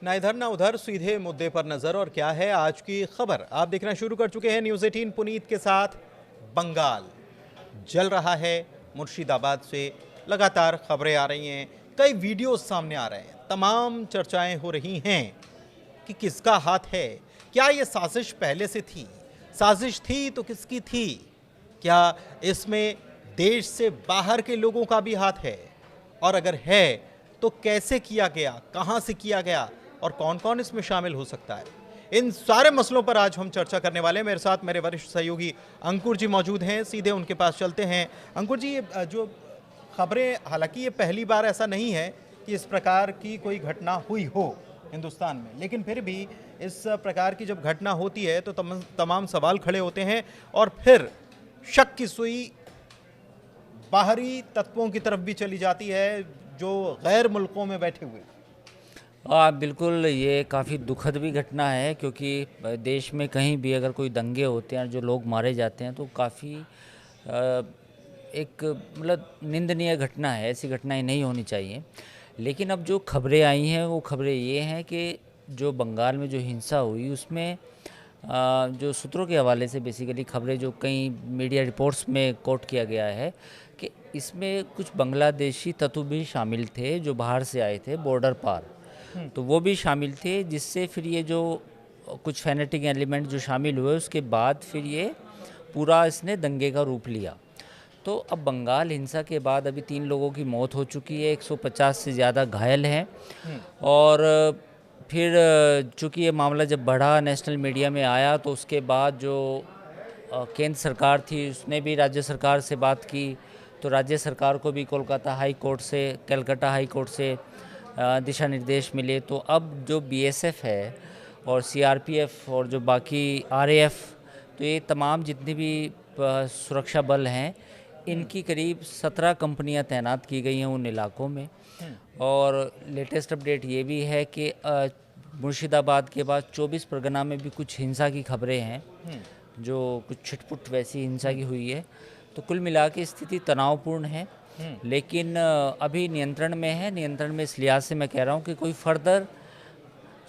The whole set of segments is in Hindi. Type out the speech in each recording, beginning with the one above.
ना इधर ना उधर, सीधे मुद्दे पर नजर। और क्या है आज की खबर, आप देखना शुरू कर चुके हैं न्यूज़ 18 पुनीत के साथ। बंगाल जल रहा है। मुर्शिदाबाद से लगातार खबरें आ रही हैं, कई वीडियोस सामने आ रहे हैं, तमाम चर्चाएं हो रही हैं कि किसका हाथ है। क्या ये साजिश पहले से थी? साजिश थी तो किसकी थी? क्या इसमें देश से बाहर के लोगों का भी हाथ है? और अगर है तो कैसे किया गया, कहां से किया गया और कौन कौन इसमें शामिल हो सकता है? इन सारे मसलों पर आज हम चर्चा करने वाले हैं। मेरे साथ मेरे वरिष्ठ सहयोगी अंकुर जी मौजूद हैं, सीधे उनके पास चलते हैं। अंकुर जी, ये जो खबरें, हालांकि ये पहली बार ऐसा नहीं है कि इस प्रकार की कोई घटना हुई हो हिंदुस्तान में, लेकिन फिर भी इस प्रकार की जब घटना होती है तो तमाम सवाल खड़े होते हैं और फिर शक की सुई बाहरी तत्वों की तरफ भी चली जाती है, जो गैर मुल्कों में बैठे हुए। बिल्कुल, ये काफ़ी दुखद भी घटना है क्योंकि देश में कहीं भी अगर कोई दंगे होते हैं, जो लोग मारे जाते हैं, तो काफ़ी एक मतलब निंदनीय घटना है। ऐसी घटनाएं नहीं होनी चाहिए। लेकिन अब जो खबरें आई हैं वो खबरें ये हैं कि जो बंगाल में जो हिंसा हुई उसमें जो सूत्रों के हवाले से बेसिकली खबरें जो कई मीडिया रिपोर्ट्स में कोट किया गया है कि इसमें कुछ बांग्लादेशी तत्व भी शामिल थे जो बाहर से आए थे बॉर्डर पार। तो वो भी शामिल थे, जिससे फिर ये जो कुछ फैनेटिक एलिमेंट जो शामिल हुए उसके बाद फिर ये पूरा इसने दंगे का रूप लिया। तो अब बंगाल हिंसा के बाद अभी 3 लोगों की मौत हो चुकी है, 150 से ज़्यादा घायल हैं। और फिर चूँकि ये मामला जब बढ़ा, नेशनल मीडिया में आया, तो उसके बाद जो केंद्र सरकार थी उसने भी राज्य सरकार से बात की। तो राज्य सरकार को भी कोलकाता हाई कोर्ट से, कलकत्ता हाई कोर्ट से दिशा निर्देश मिले। तो अब जो बीएसएफ है और सीआरपीएफ और जो बाकी आरएएफ, तो ये तमाम जितनी भी सुरक्षा बल हैं, इनकी करीब 17 कंपनियां तैनात की गई हैं उन इलाकों में। और लेटेस्ट अपडेट ये भी है कि मुर्शिदाबाद के बाद 24 परगना में भी कुछ हिंसा की खबरें हैं, जो कुछ छिटपुट वैसी हिंसा की हुई है। तो कुल मिला के स्थिति तनावपूर्ण है, लेकिन अभी नियंत्रण में है। नियंत्रण में इस लिहाज से मैं कह रहा हूँ कि कोई फर्दर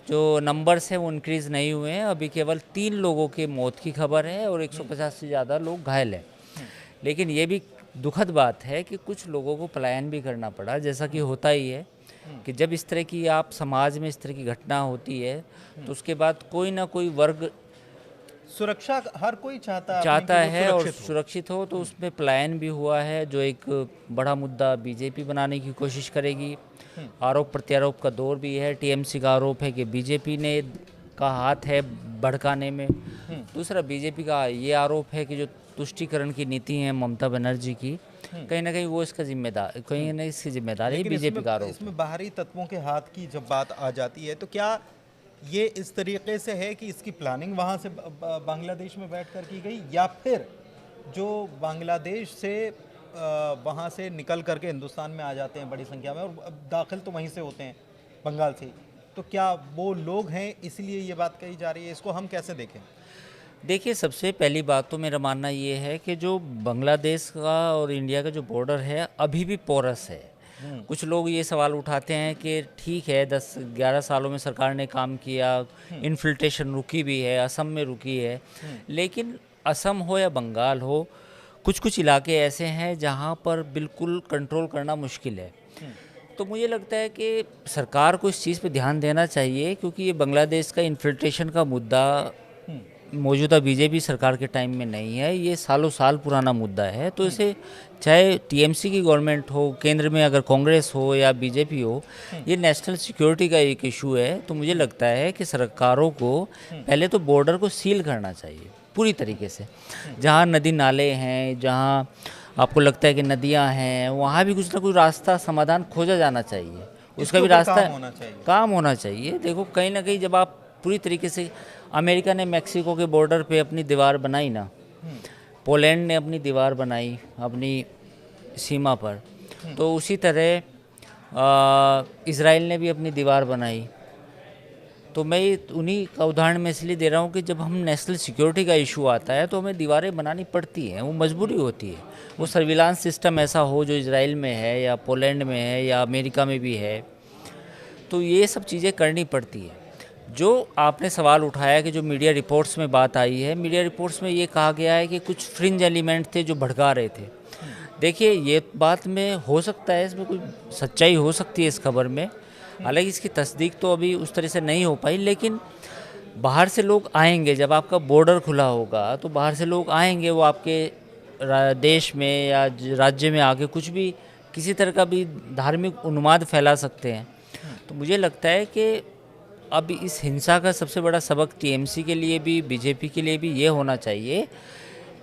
जो नंबर्स हैं वो इंक्रीज़ नहीं हुए हैं। अभी केवल 3 लोगों के मौत की खबर है और 150 से ज़्यादा लोग घायल हैं। लेकिन ये भी दुखद बात है कि कुछ लोगों को पलायन भी करना पड़ा, जैसा कि होता ही है कि जब इस तरह की आप समाज में इस तरह की घटना होती है तो उसके बाद कोई ना कोई वर्ग सुरक्षा हर कोई चाहता है और सुरक्षित हो, तो उसमें पलायन भी हुआ है, जो एक बड़ा मुद्दा बीजेपी बनाने की कोशिश करेगी। आरोप प्रत्यारोप का दौर भी है। टीएमसी का आरोप है कि बीजेपी ने का हाथ है भड़काने में। दूसरा बीजेपी का ये आरोप है कि जो तुष्टीकरण की नीति है ममता बनर्जी की, कहीं ना कहीं वो इसका जिम्मेदार, कहीं ना इसकी जिम्मेदारी बीजेपी का आरोप। इसमें बाहरी तत्वों के हाथ की जब बात आ जाती है तो क्या ये इस तरीके से है कि इसकी प्लानिंग वहां से बांग्लादेश में बैठकर की गई, या फिर जो बांग्लादेश से वहां से निकल करके हिंदुस्तान में आ जाते हैं बड़ी संख्या में और दाखिल तो वहीं से होते हैं बंगाल से ही, तो क्या वो लोग हैं इसलिए ये बात कही जा रही है? इसको हम कैसे देखें? देखिए, सबसे पहली बात तो मेरा मानना ये है कि जो बांग्लादेश का और इंडिया का जो बॉर्डर है अभी भी पोरस है। कुछ लोग ये सवाल उठाते हैं कि ठीक है, 10-11 सालों में सरकार ने काम किया, इन्फिल्ट्रेशन रुकी भी है, असम में रुकी है, लेकिन असम हो या बंगाल हो, कुछ कुछ इलाके ऐसे हैं जहाँ पर बिल्कुल कंट्रोल करना मुश्किल है। तो मुझे लगता है कि सरकार को इस चीज़ पे ध्यान देना चाहिए, क्योंकि ये बांग्लादेश का इन्फिल्ट्रेशन का मुद्दा मौजूदा बीजेपी सरकार के टाइम में नहीं है, ये सालों साल पुराना मुद्दा है। तो इसे चाहे टीएमसी की गवर्नमेंट हो, केंद्र में अगर कांग्रेस हो या बीजेपी हो, ये नेशनल सिक्योरिटी का एक इशू है। तो मुझे लगता है कि सरकारों को पहले तो बॉर्डर को सील करना चाहिए पूरी तरीके से। जहाँ नदी नाले हैं, जहाँ आपको लगता है कि नदियाँ हैं, वहाँ भी कुछ ना कुछ रास्ता समाधान खोजा जाना चाहिए, उसका भी रास्ता काम होना चाहिए। देखो, कहीं ना कहीं जब आप पूरी तरीके से, अमेरिका ने मेक्सिको के बॉर्डर पे अपनी दीवार बनाई ना, पोलैंड ने अपनी दीवार बनाई अपनी सीमा पर, तो उसी तरह इज़राइल ने भी अपनी दीवार बनाई। तो मैं उन्हीं का उदाहरण मैं इसलिए दे रहा हूँ कि जब हम नेशनल सिक्योरिटी का इशू आता है तो हमें दीवारें बनानी पड़ती हैं, वो मजबूरी होती है। वो सर्विलांस सिस्टम ऐसा हो जो इज़राइल में है या पोलैंड में है या अमेरिका में भी है, तो ये सब चीज़ें करनी पड़ती है। जो आपने सवाल उठाया कि जो मीडिया रिपोर्ट्स में बात आई है, मीडिया रिपोर्ट्स में ये कहा गया है कि कुछ फ्रिंज एलिमेंट थे जो भड़का रहे थे। देखिए, ये बात में हो सकता है, इसमें कोई सच्चाई हो सकती है इस खबर में, हालांकि इसकी तस्दीक तो अभी उस तरह से नहीं हो पाई, लेकिन बाहर से लोग आएंगे, जब आपका बॉर्डर खुला होगा तो बाहर से लोग आएंगे, वो आपके देश में या राज्य में आके कुछ भी किसी तरह का भी धार्मिक उन्माद फैला सकते हैं। तो मुझे लगता है कि अब इस हिंसा का सबसे बड़ा सबक टीएमसी के लिए भी, बीजेपी के लिए भी ये होना चाहिए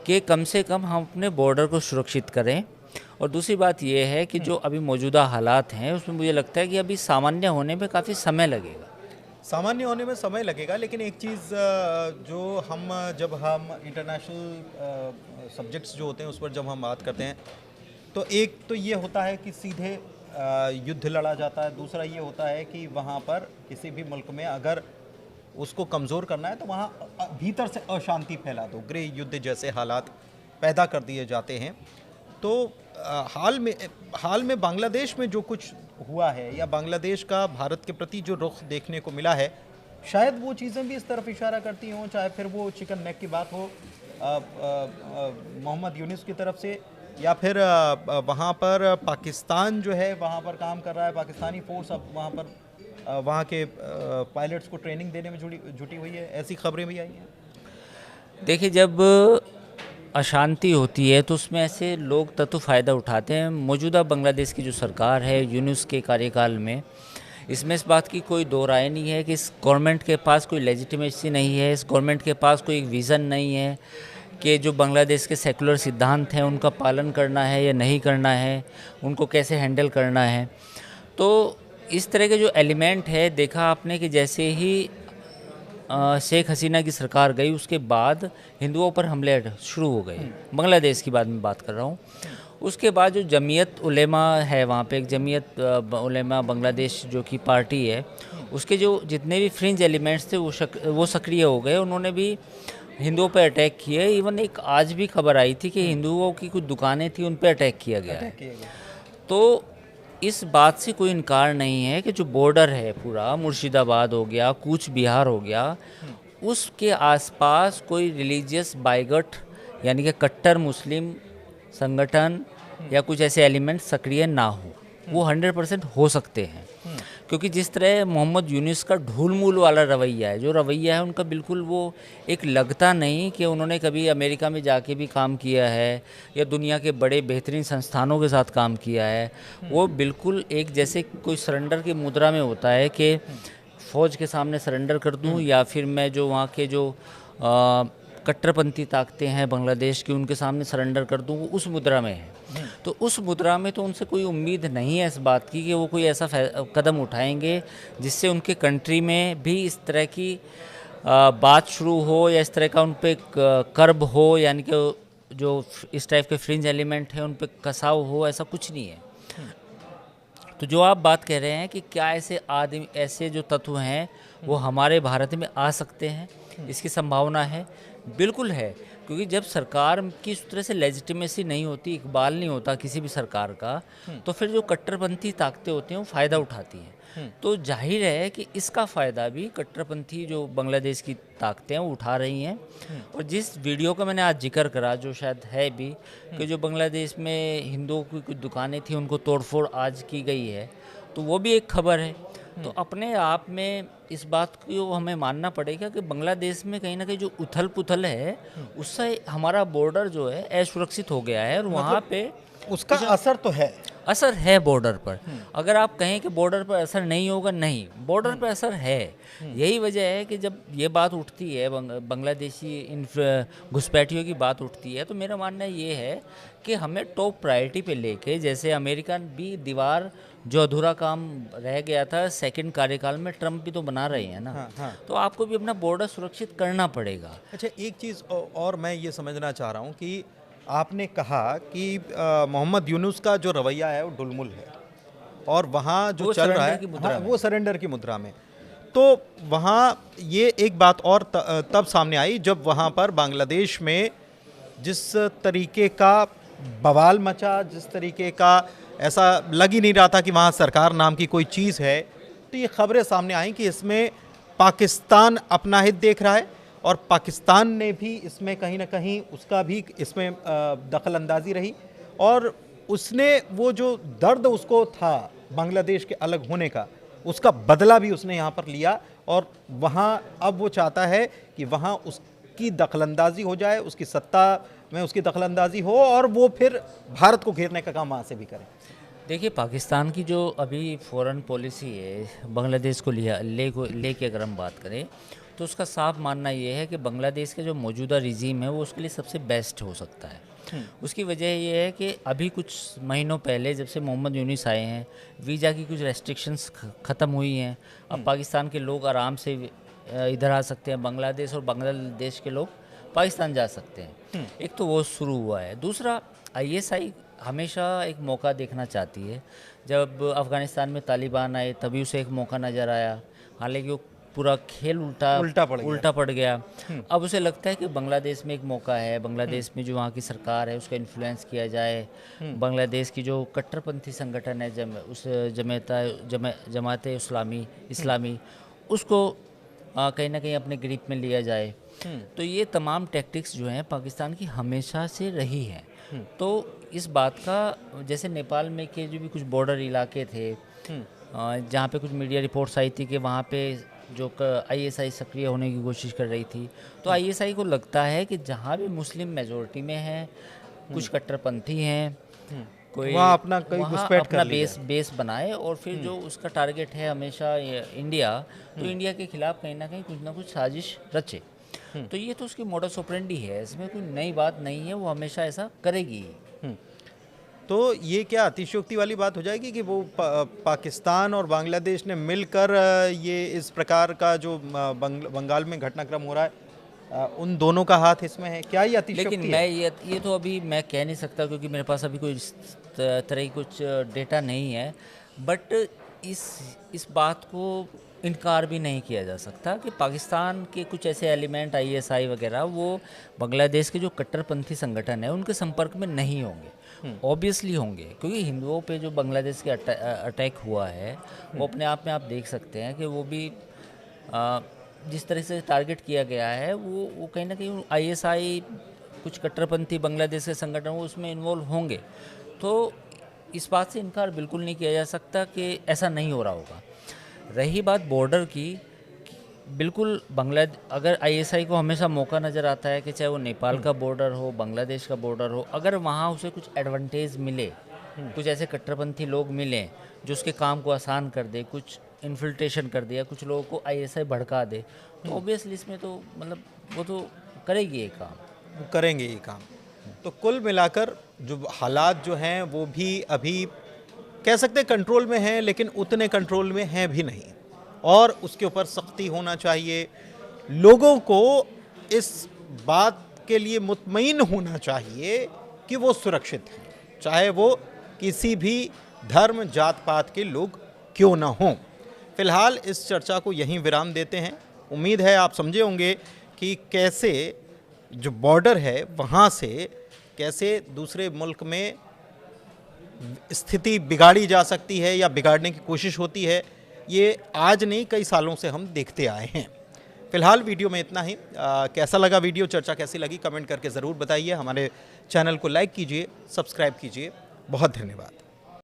कि कम से कम हम अपने बॉर्डर को सुरक्षित करें। और दूसरी बात ये है कि जो अभी मौजूदा हालात हैं उसमें मुझे लगता है कि अभी सामान्य होने में काफ़ी समय लगेगा। सामान्य होने में समय लगेगा, लेकिन एक चीज़ जो जब हम इंटरनेशनल सब्जेक्ट्स जो होते हैं उस पर जब हम बात करते हैं, तो एक तो ये होता है कि सीधे युद्ध लड़ा जाता है, दूसरा ये होता है कि वहाँ पर किसी भी मुल्क में अगर उसको कमज़ोर करना है तो वहाँ भीतर से अशांति फैला दो, गृह युद्ध जैसे हालात पैदा कर दिए जाते हैं। तो हाल में बांग्लादेश में जो कुछ हुआ है या बांग्लादेश का भारत के प्रति जो रुख देखने को मिला है, शायद वो चीज़ें भी इस तरफ इशारा करती हों, चाहे फिर वो चिकन नेक की बात हो मोहम्मद यूनुस की तरफ से, या फिर वहाँ पर पाकिस्तान जो है वहाँ पर काम कर रहा है, पाकिस्तानी फोर्स अब वहाँ पर वहाँ के पायलट्स को ट्रेनिंग देने में जुटी हुई है, ऐसी खबरें भी आई हैं। देखिए, जब अशांति होती है तो उसमें ऐसे लोग तत्व फ़ायदा उठाते हैं। मौजूदा बांग्लादेश की जो सरकार है यूनुस के कार्यकाल में, इसमें इस बात की कोई दो राय नहीं है कि इस गवर्नमेंट के पास कोई लेजिटिमेसी नहीं है, इस गवर्नमेंट के पास कोई विज़न नहीं है कि जो बांग्लादेश के सेकुलर सिद्धांत हैं उनका पालन करना है या नहीं करना है, उनको कैसे हैंडल करना है। तो इस तरह के जो एलिमेंट है, देखा आपने कि जैसे ही शेख हसीना की सरकार गई उसके बाद हिंदुओं पर हमले शुरू हो गए, बांग्लादेश की बात कर रहा हूँ। उसके बाद जो जमीयत उलेमा है, वहाँ पे एक जमीयत उलेमा बांग्लादेश जो कि पार्टी है, उसके जो जितने भी फ्रिंज एलिमेंट्स थे वो सक्रिय हो गए, उन्होंने भी हिंदुओं पर अटैक किए। इवन एक आज भी खबर आई थी कि हिंदुओं की कुछ दुकानें थी, उन पर अटैक किया गया है। तो इस बात से कोई इनकार नहीं है कि जो बॉर्डर है पूरा, मुर्शिदाबाद हो गया, कूच बिहार हो गया, उसके आसपास कोई रिलीजियस बाइगट यानी कि कट्टर मुस्लिम संगठन या कुछ ऐसे एलिमेंट सक्रिय ना हो, वो 100% हो सकते हैं। क्योंकि जिस तरह मोहम्मद यूनुस का ढूलमूल वाला रवैया है, जो रवैया है उनका, बिल्कुल वो एक लगता नहीं कि उन्होंने कभी अमेरिका में जाके भी काम किया है या दुनिया के बड़े बेहतरीन संस्थानों के साथ काम किया है। वो बिल्कुल एक जैसे कोई सरेंडर की मुद्रा में होता है कि फ़ौज के सामने सरेंडर कर दूं या फिर मैं जो वहाँ के जो कट्टरपंथी ताकतें हैं बांग्लादेश की, उनके सामने सरेंडर कर दूं, वो उस मुद्रा में है। तो उस मुद्रा में तो उनसे कोई उम्मीद नहीं है इस बात की कि वो कोई ऐसा कदम उठाएंगे जिससे उनके कंट्री में भी इस तरह की बात शुरू हो या इस तरह का उन पर कर्ब हो, यानी कि जो इस टाइप के फ्रिंज एलिमेंट हैं उन पर कसाव हो, ऐसा कुछ नहीं है। तो जो आप बात कह रहे हैं कि क्या ऐसे जो तत्व हैं वो हमारे भारत में आ सकते हैं, इसकी संभावना है, बिल्कुल है। क्योंकि जब सरकार की इस तरह से लेजिटिमेसी नहीं होती, इकबाल नहीं होता किसी भी सरकार का, तो फिर जो कट्टरपंथी ताकतें होती हैं वो फ़ायदा उठाती हैं। तो जाहिर है कि इसका फ़ायदा भी कट्टरपंथी जो बांग्लादेश की ताकतें हैं वो उठा रही हैं। और जिस वीडियो का मैंने आज जिक्र करा, जो शायद है भी, कि जो बांग्लादेश में हिंदुओं की कुछ दुकानें थी उनको तोड़फोड़ आज की गई है, तो वो भी एक खबर है। तो अपने आप में इस बात को हमें मानना पड़ेगा कि बांग्लादेश में कहीं ना कहीं जो उथल पुथल है उससे हमारा बॉर्डर जो है असुरक्षित हो गया है, और वहाँ पे उसका असर है बॉर्डर पर। अगर आप कहें कि बॉर्डर पर असर नहीं होगा, नहीं, बॉर्डर पर असर है। यही वजह है कि जब ये बात उठती है, बांग्लादेशी इन घुसपैठियों की बात उठती है, तो मेरा मानना ये है कि हमें टॉप प्रायोरिटी पे लेके, जैसे अमेरिका भी दीवार जो अधूरा काम रह गया था सेकंड कार्यकाल में, ट्रम्प भी तो बना रहे हैं ना। तो आपको भी अपना बॉर्डर सुरक्षित करना पड़ेगा। अच्छा, एक चीज़ और मैं ये समझना चाह रहा हूँ कि आपने कहा कि मोहम्मद यूनुस का जो रवैया है वो ढुलमुल है, और वहाँ जो चल रहा है वो सरेंडर की मुद्रा में। तो वहाँ ये एक बात और तब सामने आई जब वहाँ पर बांग्लादेश में जिस तरीके का बवाल मचा, जिस तरीके का, ऐसा लग ही नहीं रहा था कि वहाँ सरकार नाम की कोई चीज़ है, उल्टी खबरें सामने आई कि इसमें पाकिस्तान अपना हित देख रहा है और पाकिस्तान ने भी इसमें कहीं ना कहीं उसका भी इसमें दखल अंदाजी रही और उसने वो जो दर्द उसको था बांग्लादेश के अलग होने का, उसका बदला भी उसने यहाँ पर लिया और वहाँ अब वो चाहता है कि वहाँ उसकी दखलंदाजी हो जाए, उसकी सत्ता में उसकी दखलंदाजी हो और वो फिर भारत को घेरने का काम वहाँ से भी करे। देखिए, पाकिस्तान की जो अभी फॉरेन पॉलिसी है बांग्लादेश को लेके अगर हम बात करें तो उसका साफ मानना ये है कि बांग्लादेश का जो मौजूदा रिजीम है वो उसके लिए सबसे बेस्ट हो सकता है। उसकी वजह ये है कि अभी कुछ महीनों पहले जब से मोहम्मद यूनिस आए हैं, वीज़ा की कुछ रेस्ट्रिक्शंस ख़त्म हुई हैं। अब पाकिस्तान के लोग आराम से इधर आ सकते हैं, बांग्लादेश और बांग्लादेश के लोग पाकिस्तान जा सकते हैं। एक तो वो शुरू हुआ है। दूसरा, ISI हमेशा एक मौका देखना चाहती है। जब अफ़गानिस्तान में तालिबान आए तभी उसे एक मौका नज़र आया, हालांकि वो पूरा खेल उल्टा पड़ गया। अब उसे लगता है कि बांग्लादेश में एक मौका है, बांग्लादेश में जो वहाँ की सरकार है उसका इन्फ्लुएंस किया जाए। बांग्लादेश की जो कट्टरपंथी संगठन है जमात इस्लामी उसको कहीं ना कहीं अपने ग्रिप में लिया जाए। तो ये तमाम टैक्टिक्स जो हैं पाकिस्तान की हमेशा से रही हैं। तो इस बात का, जैसे नेपाल में के जो भी कुछ बॉर्डर इलाके थे जहाँ पे कुछ मीडिया रिपोर्ट्स आई थी कि वहाँ पे जो ISI सक्रिय होने की कोशिश कर रही थी, तो ISI को लगता है कि जहाँ भी मुस्लिम मेजॉरिटी में हैं, कुछ कट्टरपंथी हैं, कोई वहाँ अपना बेस बनाए और फिर जो उसका टारगेट है हमेशा इंडिया, तो इंडिया के खिलाफ कहीं ना कुछ साजिश रचे। तो ये तो उसकी मोडस ऑपरेंडी है, इसमें कोई नई बात नहीं है, वो हमेशा ऐसा करेगी। तो ये क्या अतिशयोक्ति वाली बात हो जाएगी कि वो पाकिस्तान और बांग्लादेश ने मिलकर ये इस प्रकार का जो बंगाल में घटनाक्रम हो रहा है, उन दोनों का हाथ इसमें है? क्या ये अतिशयोक्ति है? लेकिन मैं ये तो अभी मैं कह नहीं सकता क्योंकि मेरे पास अभी कोई इस तरह की कुछ डेटा नहीं है। बट इस बात को इनकार भी नहीं किया जा सकता कि पाकिस्तान के कुछ ऐसे एलिमेंट ISI वगैरह वो बांग्लादेश के जो कट्टरपंथी संगठन है उनके संपर्क में नहीं होंगे। ऑब्वियसली होंगे, क्योंकि हिंदुओं पे जो बांग्लादेश के अटैक हुआ है वो अपने आप में आप देख सकते हैं कि वो भी जिस तरह से टारगेट किया गया है वो कहीं ना कहीं ISI कुछ कट्टरपंथी बांग्लादेश के संगठन वो उसमें इन्वॉल्व होंगे। तो इस बात से इनकार बिल्कुल नहीं किया जा सकता कि ऐसा नहीं हो रहा होगा। रही बात बॉर्डर की, बिल्कुल अगर ISI को हमेशा मौका नज़र आता है कि चाहे वो नेपाल का बॉर्डर हो, बांग्लादेश का बॉर्डर हो, अगर वहाँ उसे कुछ एडवांटेज मिले, कुछ ऐसे कट्टरपंथी लोग मिलें जो उसके काम को आसान कर दे, कुछ इन्फिल्ट्रेशन कर दे या कुछ लोगों को ISI भड़का दे, तो ऑब्वियसली इसमें तो मतलब वो तो करेगी ये काम, वो करेंगे ये काम। तो कुल मिलाकर जो हालात जो हैं वो भी अभी कह सकते हैं कंट्रोल में हैं, लेकिन उतने कंट्रोल में हैं भी नहीं और उसके ऊपर सख्ती होना चाहिए। लोगों को इस बात के लिए मुतमईन होना चाहिए कि वो सुरक्षित हैं, चाहे वो किसी भी धर्म जात पात के लोग क्यों ना हों। फिलहाल इस चर्चा को यहीं विराम देते हैं। उम्मीद है आप समझे होंगे कि कैसे जो बॉर्डर है वहाँ से कैसे दूसरे मुल्क में स्थिति बिगाड़ी जा सकती है या बिगाड़ने की कोशिश होती है। ये आज नहीं, कई सालों से हम देखते आए हैं। फिलहाल वीडियो में इतना ही। कैसा लगा वीडियो, चर्चा कैसी लगी, कमेंट करके ज़रूर बताइए। हमारे चैनल को लाइक कीजिए, सब्सक्राइब कीजिए। बहुत धन्यवाद।